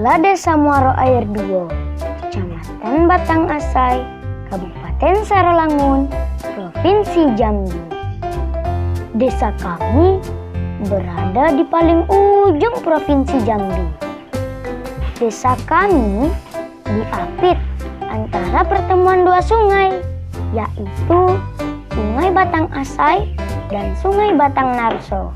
adalah Desa Muaro Air Duo, Kecamatan Batang Asai, Kabupaten Saralangun, Provinsi Jambi. Desa kami berada di paling ujung Provinsi Jambi. Desa kami diapit antara pertemuan dua sungai, yaitu Sungai Batang Asai dan Sungai Batang Narso.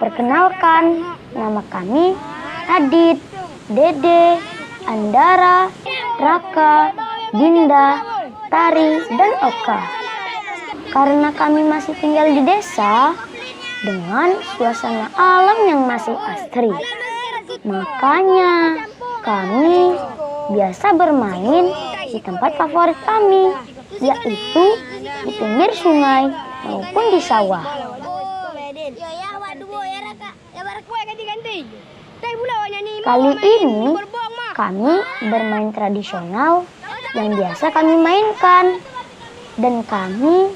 Perkenalkan, nama kami Adit, Dede, Andara, Raka, Dinda, Tari, dan Oka. Karena kami masih tinggal di desa dengan suasana alam yang masih asri, makanya kami biasa bermain di tempat favorit kami, yaitu di pinggir sungai maupun di sawah. Kali ini kami bermain tradisional yang biasa kami mainkan, dan kami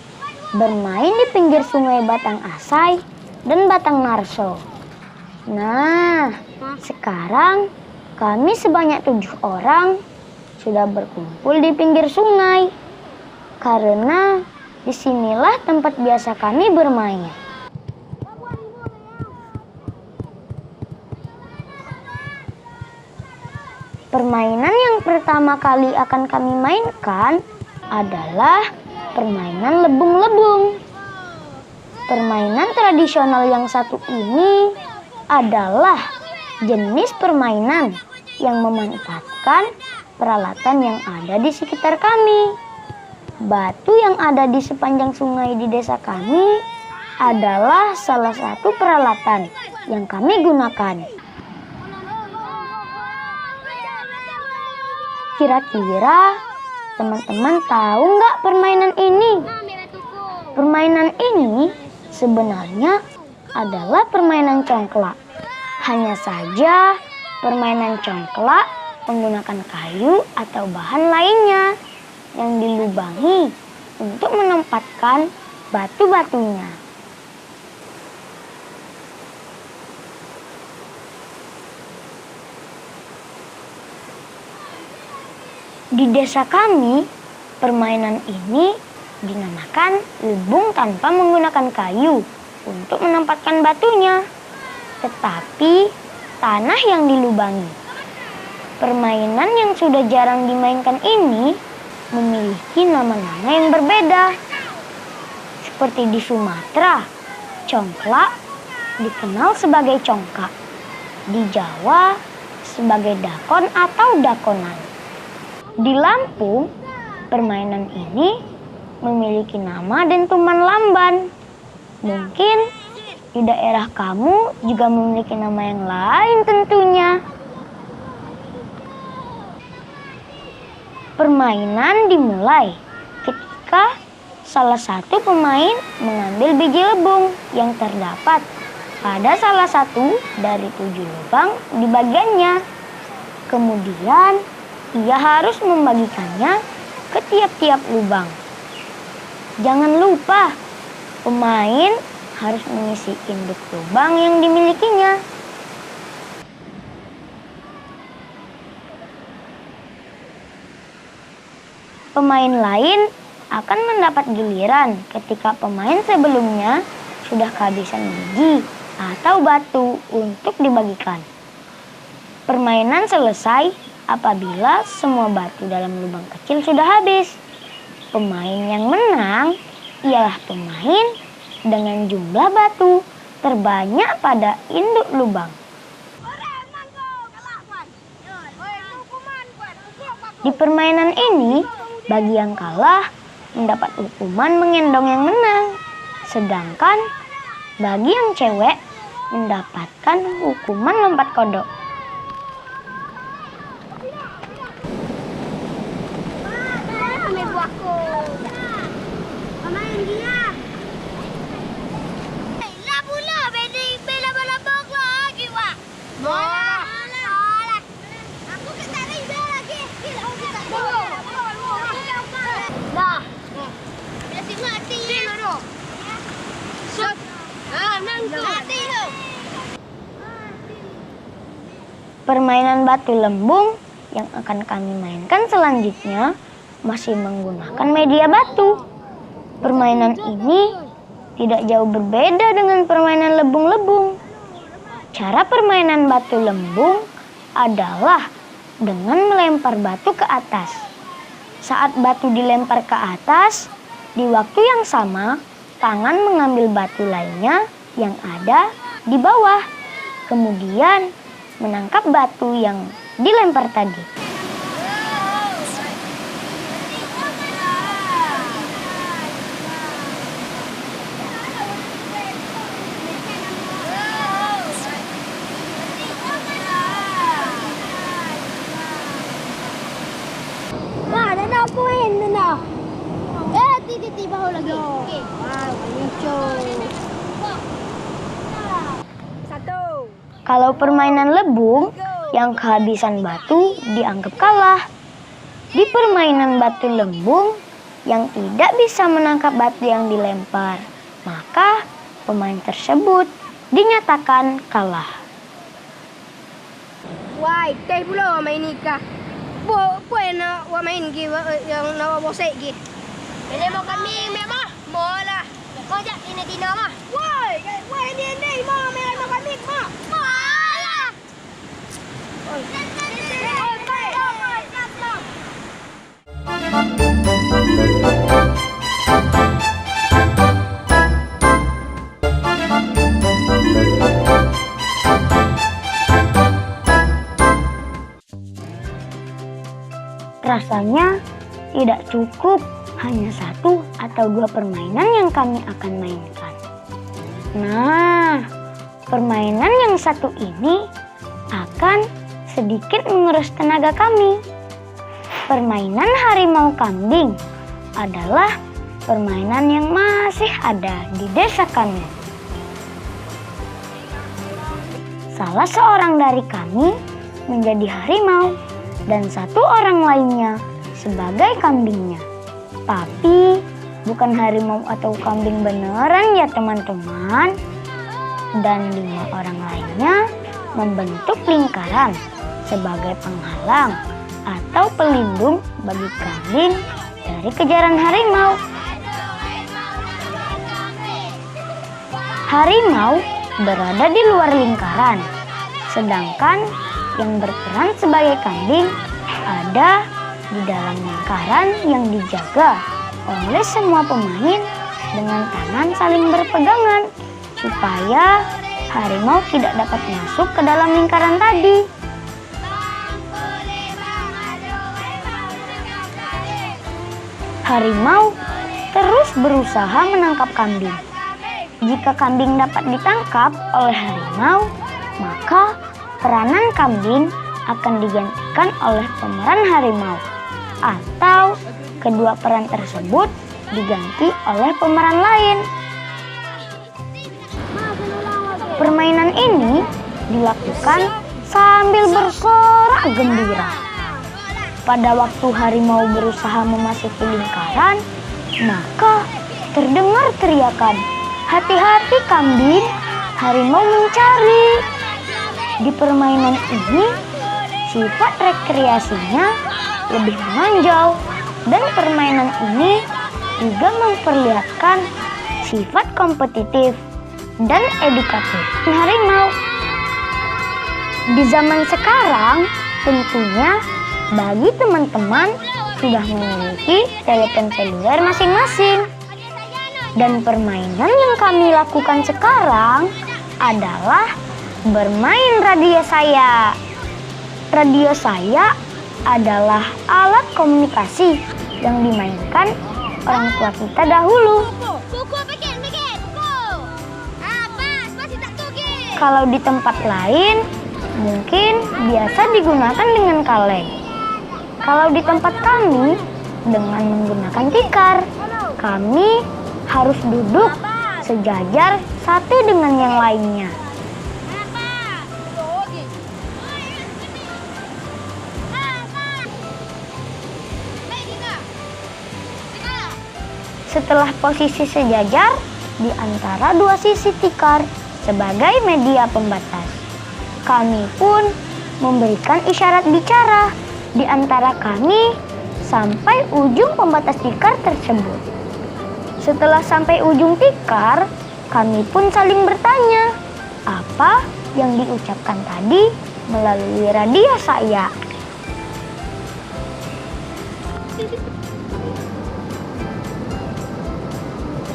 bermain di pinggir sungai Batang Asai dan Batang Narso. Nah, sekarang kami sebanyak 7 orang sudah berkumpul di pinggir sungai, karena disinilah tempat biasa kami bermain. Permainan yang pertama kali akan kami mainkan adalah permainan lebung-lebung. Permainan tradisional yang satu ini adalah jenis permainan yang memanfaatkan peralatan yang ada di sekitar kami. Batu yang ada di sepanjang sungai di desa kami adalah salah satu peralatan yang kami gunakan. Kira-kira teman-teman tahu nggak permainan ini? Permainan ini sebenarnya adalah permainan congklak. Hanya saja permainan congklak menggunakan kayu atau bahan lainnya yang dilubangi untuk menempatkan batu-batunya. Di desa kami, permainan ini dinamakan lebung tanpa menggunakan kayu untuk menempatkan batunya, tetapi tanah yang dilubangi. Permainan yang sudah jarang dimainkan ini memiliki nama-nama yang berbeda. Seperti di Sumatera, congklak dikenal sebagai congkak. Di Jawa sebagai dakon atau dakonan. Di Lampung, permainan ini memiliki nama dentuman lamban. Mungkin di daerah kamu juga memiliki nama yang lain tentunya. Permainan dimulai ketika salah satu pemain mengambil biji lebung yang terdapat pada salah satu dari 7 lubang di bagiannya. Kemudian ia harus membagikannya ke tiap-tiap lubang. Jangan lupa, pemain harus mengisi induk lubang yang dimilikinya. Pemain lain akan mendapat giliran ketika pemain sebelumnya sudah kehabisan biji atau batu untuk dibagikan. Permainan selesai apabila semua batu dalam lubang kecil sudah habis. Pemain yang menang ialah pemain dengan jumlah batu terbanyak pada induk lubang. Di permainan ini, bagi yang kalah mendapat hukuman menggendong yang menang. Sedangkan bagi yang cewek mendapatkan hukuman lompat kodok. Permainan batu lembung yang akan kami mainkan selanjutnya masih menggunakan media batu. Permainan ini tidak jauh berbeda dengan permainan lebung-lebung. Cara permainan batu lembung adalah dengan melempar batu ke atas. Saat batu dilempar ke atas, di waktu yang sama, tangan mengambil batu lainnya yang ada di bawah. Kemudian menangkap batu yang dilempar tadi. Kalau permainan lebung yang kehabisan batu dianggap kalah. Di permainan batu lembung yang tidak bisa menangkap batu yang dilempar, maka pemain tersebut dinyatakan kalah. Wah, teh pula main ni kah? Puan nak main ke yang nak bosek ke? Ini mau kami memang mola. Kau jak ini dina mah. Wah ini mau main mau kami mah. Mola. Rasanya tidak cukup hanya 1 atau 2 permainan yang kami akan mainkan. Nah, permainan yang satu ini akan sedikit menguras tenaga kami. Permainan harimau kambing adalah permainan yang masih ada di desa kami. Salah seorang dari kami menjadi harimau dan 1 orang lainnya sebagai kambingnya. Tapi bukan harimau atau kambing beneran ya teman-teman. Dan 5 orang lainnya membentuk lingkaran sebagai penghalang atau pelindung bagi kambing dari kejaran harimau. Harimau berada di luar lingkaran, sedangkan yang berperan sebagai kambing ada di dalam lingkaran yang dijaga oleh semua pemain dengan tangan saling berpegangan supaya harimau tidak dapat masuk ke dalam lingkaran tadi. Harimau terus berusaha menangkap kambing. Jika kambing dapat ditangkap oleh harimau, maka peranan kambing akan digantikan oleh pemeran harimau. atau kedua peran tersebut diganti oleh pemeran lain. Permainan ini dilakukan sambil bersorak gembira. Pada waktu harimau berusaha memasuki lingkaran, maka terdengar teriakan, "Hati-hati kambing, harimau mencari." Di permainan ini, sifat rekreasinya lebih menonjol dan permainan ini juga memperlihatkan sifat kompetitif dan edukatif harimau. Di zaman sekarang, tentunya bagi teman-teman sudah memiliki telepon seluler masing-masing. Dan permainan yang kami lakukan sekarang adalah bermain radio saya. Radio saya adalah alat komunikasi yang dimainkan orang tua kita dahulu. Kalau di tempat lain, mungkin biasa digunakan dengan kaleng. Kalau di tempat kami, dengan menggunakan tikar. Kami harus duduk sejajar satu dengan yang lainnya. Setelah posisi sejajar di antara dua sisi tikar sebagai media pembatas, kami pun memberikan isyarat bicara di antara kami sampai ujung pembatas tikar tersebut. Setelah sampai ujung tikar, kami pun saling bertanya apa yang diucapkan tadi melalui radio saya.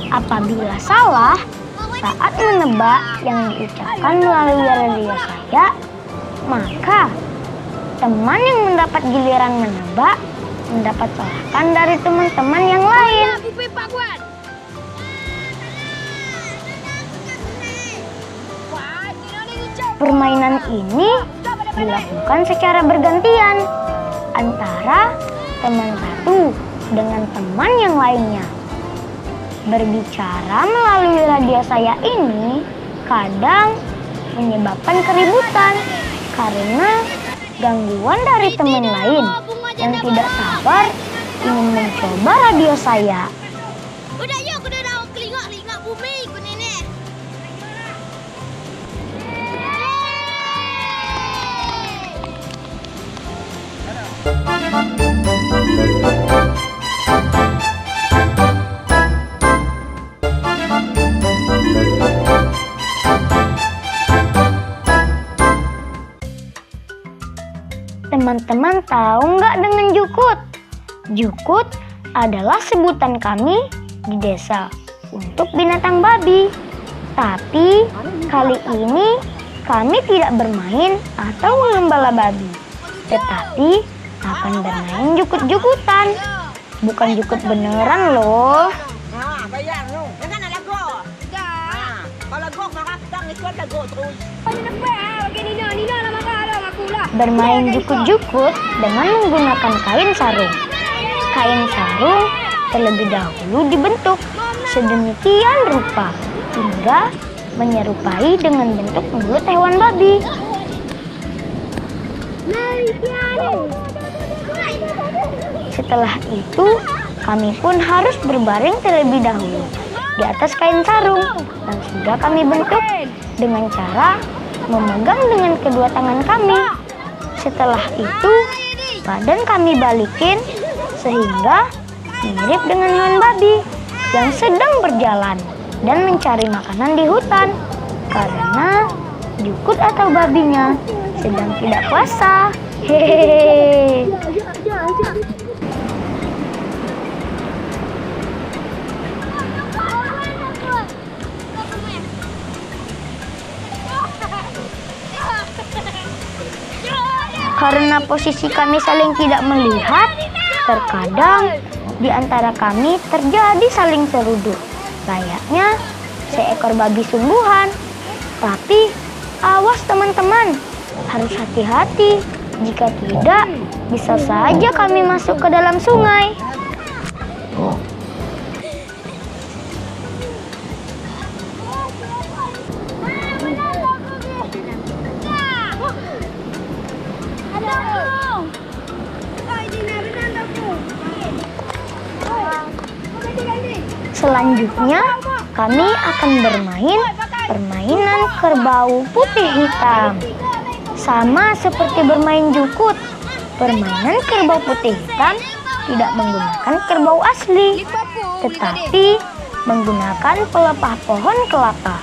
Apabila salah saat menebak yang diucapkan melalui radio saya, maka teman yang mendapat giliran menebak mendapat solakan dari teman-teman yang lain. Permainan ini dilakukan secara bergantian antara teman satu dengan teman yang lainnya. Berbicara melalui radio saya ini kadang menyebabkan keributan karena gangguan dari teman lain yang tidak sabar ingin mencoba radio saya. Udah yuk, udah nak kelingak bumi ikut nenek. Teman-teman tahu nggak dengan jukut? Jukut adalah sebutan kami di desa untuk binatang babi. Tapi kali ini kami tidak bermain atau mengembala babi, tetapi akan bermain jukut-jukutan. Bukan jukut beneran loh. Bayang no. Jangan ada go. Enggak. Kalau go maka kita ngikut go terus. Bermain jukut-jukut dengan menggunakan kain sarung. Kain sarung terlebih dahulu dibentuk sedemikian rupa hingga menyerupai dengan bentuk mulut hewan babi. Setelah itu, kami pun harus berbaring terlebih dahulu di atas kain sarung dan sudah kami bentuk dengan cara memegang dengan kedua tangan kami. Setelah itu, badan kami balikin sehingga mirip dengan hewan babi yang sedang berjalan dan mencari makanan di hutan karena jukut atau babinya sedang tidak puasa. Hehehe. Karena posisi kami saling tidak melihat, terkadang di antara kami terjadi saling seruduk, layaknya seekor babi sungguhan. Tapi awas teman-teman, harus hati-hati Jika tidak, bisa saja kami masuk ke dalam sungai. Selanjutnya, kami akan bermain permainan kerbau putih hitam. Sama seperti bermain jukut, permainan kerbau putih hitam tidak menggunakan kerbau asli, tetapi menggunakan pelepah pohon kelapa.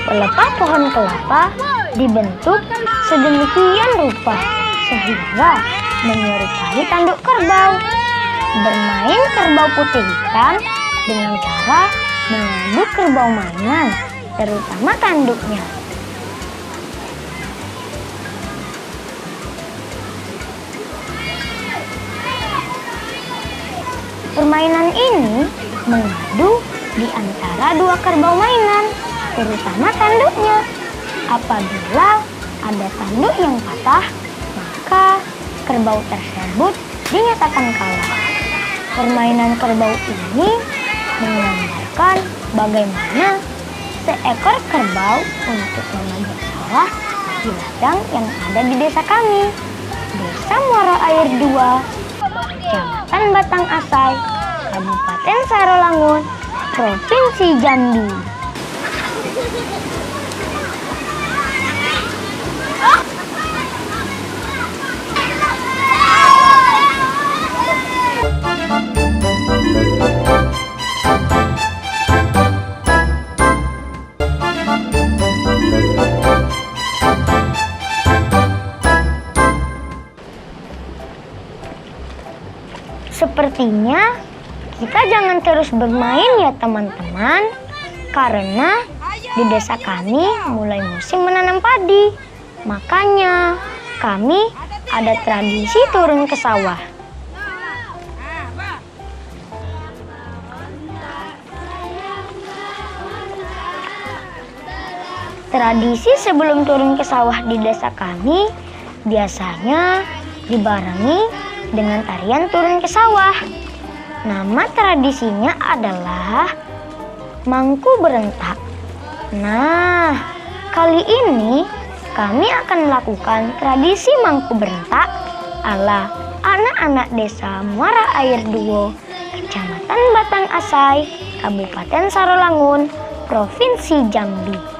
Pelepah pohon kelapa dibentuk sedemikian rupa sehingga menyerupai tanduk kerbau. Bermain kerbau putih hitam dengan cara mengaduk kerbau mainan, terutama tanduknya. Permainan ini mengadu di antara dua kerbau mainan, terutama tanduknya. Apabila ada tanduk yang patah, maka kerbau tersebut dinyatakan kalah. Permainan kerbau ini menggambarkan bagaimana seekor kerbau untuk menabrak sawah di ladang yang ada di desa kami, Desa Muara Air 2, Kecamatan Batang Asai, Kabupaten Sarolangun, Provinsi Jambi. Sepertinya kita jangan terus bermain ya teman-teman, karena di desa kami mulai musim menanam padi. Makanya kami ada tradisi turun ke sawah. Tradisi sebelum turun ke sawah di desa kami biasanya dibarengi dengan tarian turun ke sawah. Nama tradisinya adalah Mangku Berentak. Nah, kali ini kami akan melakukan tradisi Mangku Berentak ala anak-anak desa Muara Air 2, Kecamatan Batang Asai, Kabupaten Sarolangun, Provinsi Jambi.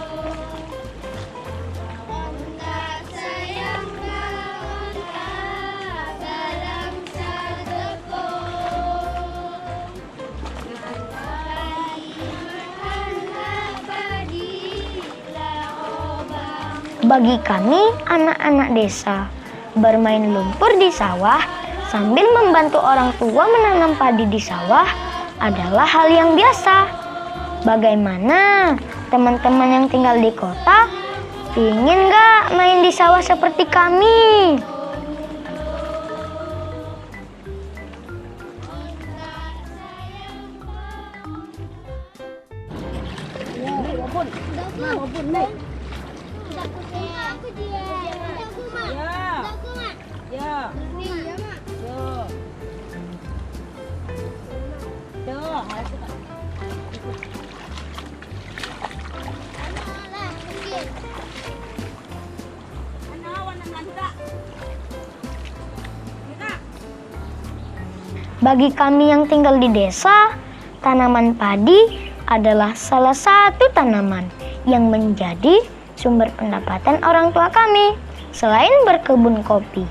Bagi kami anak-anak desa, bermain lumpur di sawah sambil membantu orang tua menanam padi di sawah adalah hal yang biasa. Bagaimana teman-teman yang tinggal di kota? Ingin nggak main di sawah seperti kami? Bagi kami yang tinggal di desa, tanaman padi adalah salah satu tanaman yang menjadi sumber pendapatan orang tua kami selain berkebun kopi.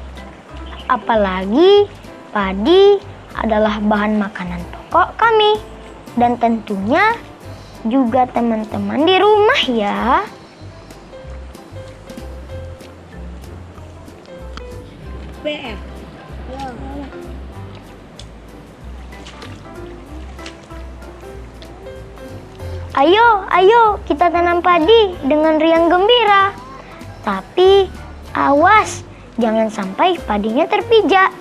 Apalagi padi adalah bahan makanan pokok kami dan tentunya juga teman-teman di rumah ya. PF. Ayo, kita tanam padi dengan riang gembira. Tapi awas, jangan sampai padinya terpijak.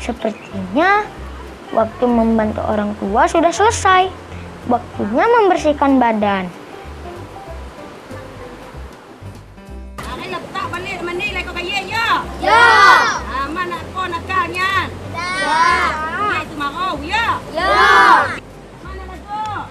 Sepertinya waktu membantu orang tua sudah selesai. Waktunya membersihkan badan. Akin letak balik mandi lagi kau kaya ya. Ya. Mana kau nakalnya? Ya. Ya itu marau ya. Ya. Mana lagu?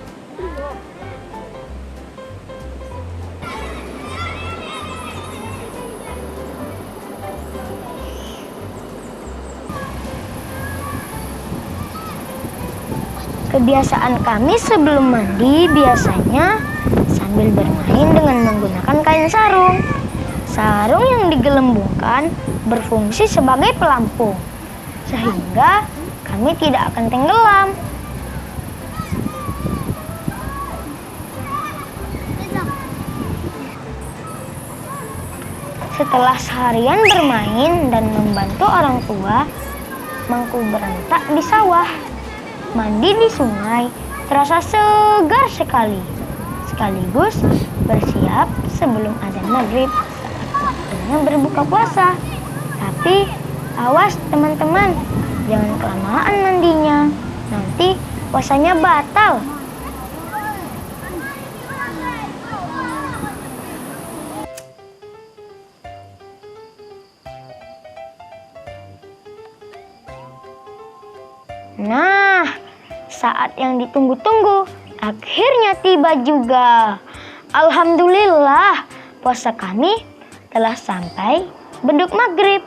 Kebiasaan kami sebelum mandi biasanya sambil bermain dengan menggunakan kain sarung. Sarung yang digelembungkan berfungsi sebagai pelampung, sehingga kami tidak akan tenggelam. Setelah seharian bermain dan membantu orang tua, Mangku berentak di sawah. Mandi di sungai terasa segar sekali. Sekaligus bersiap sebelum adzan maghrib saat waktunya berbuka puasa. Tapi awas teman-teman, jangan kelamaan mandinya. Nanti puasanya batal. Nah, saat yang ditunggu-tunggu akhirnya tiba juga. Alhamdulillah, puasa kami telah sampai beduk maghrib.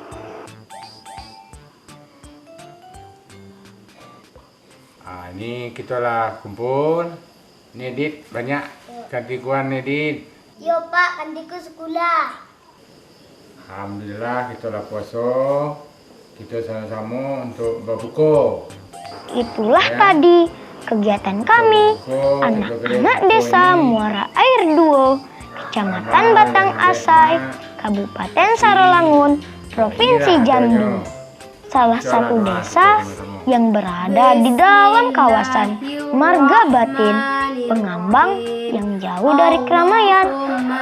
Ini kita lah kumpul. Ini Dit, banyak kantikuan nih Dit. Yo Pak, kandiku sekolah. Alhamdulillah kita lah puasa. Kita sama-sama untuk berbuka. Itulah tadi kegiatan kami, anak-anak desa Muara Air Duo, Kecamatan Batang Asai, Kabupaten Sarolangun, Provinsi Jambi. Salah satu desa yang berada di dalam kawasan Marga Batin, pengambang yang jauh dari keramaian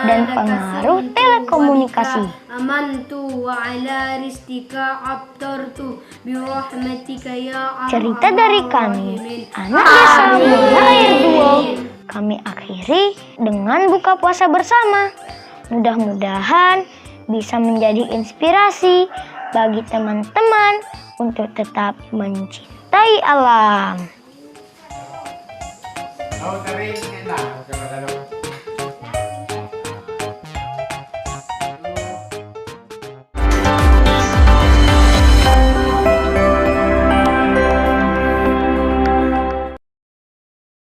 dan pengaruh telekomunikasi. Amantu wa ala rizqika abtartu birahmatika ya Cerita dari kami, anak desa Muara Air Duo, kami akhiri dengan buka puasa bersama. Mudah-mudahan bisa menjadi inspirasi bagi teman-teman untuk tetap mencintai alam. Oh, tarik.